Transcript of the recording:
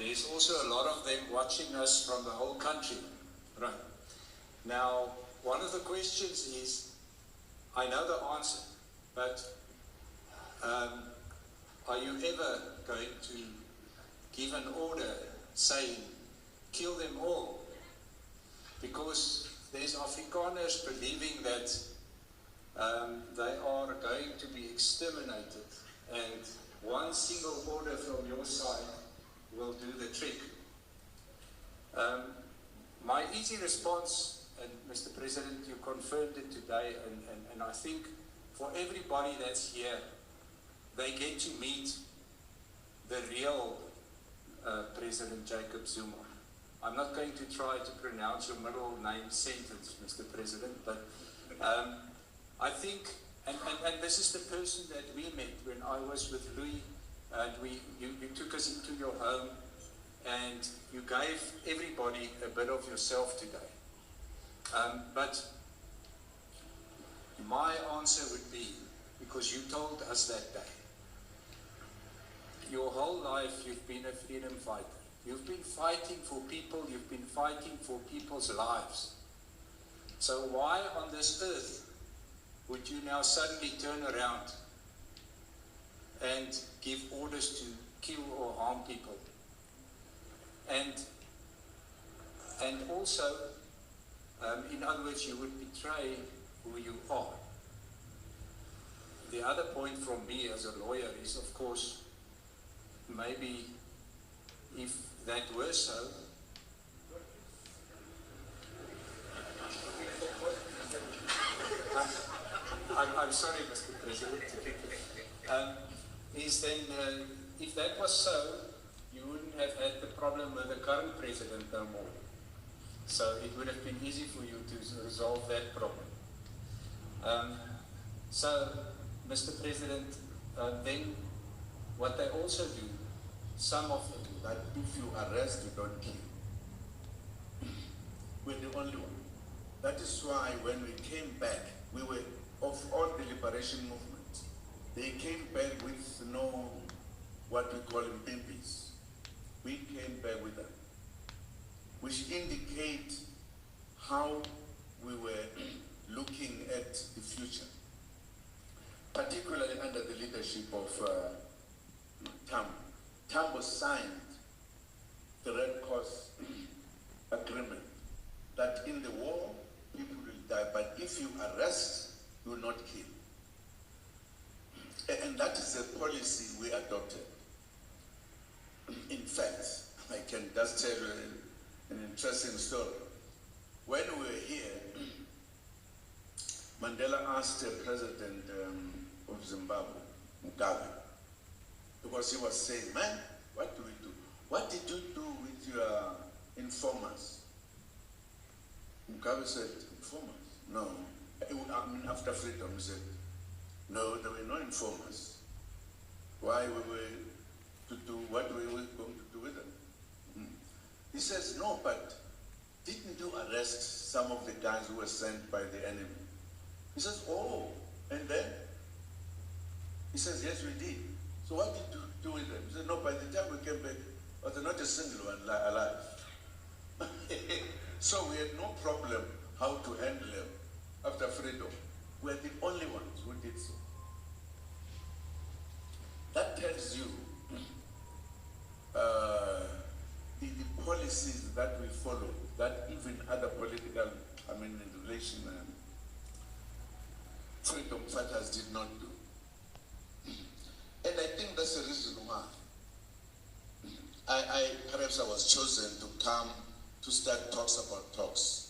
there's also a lot of them watching us from the whole country. Right. Now, one of the questions is, I know the answer, but are you ever going to give an order saying, kill them all? Because there's Afrikaners believing that they are going to be exterminated, and one single order from your side will do the trick. My easy response, and Mr. President, you confirmed it today, and I think for everybody that's here, they get to meet the real President Jacob Zuma. I'm not going to try to pronounce your middle name sentence, Mr. President, but I think, and this is the person that we met when I was with Louis, and you took us into your home, and you gave everybody a bit of yourself today. But my answer would be, because you told us that day, your whole life you've been a freedom fighter. You've been fighting for people, you've been fighting for people's lives. So why on this earth would you now suddenly turn around and give orders to kill or harm people? And also, in other words, you would betray who you are. The other point from me as a lawyer is, of course, maybe if that were so, I'm sorry, Mr. President, is then, if that was so, you wouldn't have had the problem with the current president no more. So it would have been easy for you to resolve that problem. So, Mr. President, then what they also do, some of them, that if you arrest, you don't kill. We're the only one. That is why when we came back, we were of all the liberation movement. They came back with no, what we call impimpies. We came back with them, which indicate how we were looking at the future, particularly under the leadership of Tambo. Tambo signed the Red Cross agreement that in the war, people will die, but if you arrest, you will not kill. And that is a policy we adopted. In fact, I can just tell you an interesting story. When we were here, Mandela asked the president of Zimbabwe, Mugabe, because he was saying, man, what do we do? What did you do with your informers? Mugabe said, informers? No. I mean, after freedom, he said, no, there were no informers. Why we were to do, what we were going to do with them? He says, no, but didn't you arrest some of the guys who were sent by the enemy? He says, oh, and then? He says, yes, we did. So what did you do with them? He said, no, by the time we came back, there was not a single one alive. So we had no problem how to handle them after freedom. We are the only ones who did so. That tells you the policies that we follow, that even other political, in relation, freedom fighters did not do. And I think that's the reason why perhaps I was chosen to come to start talks about talks.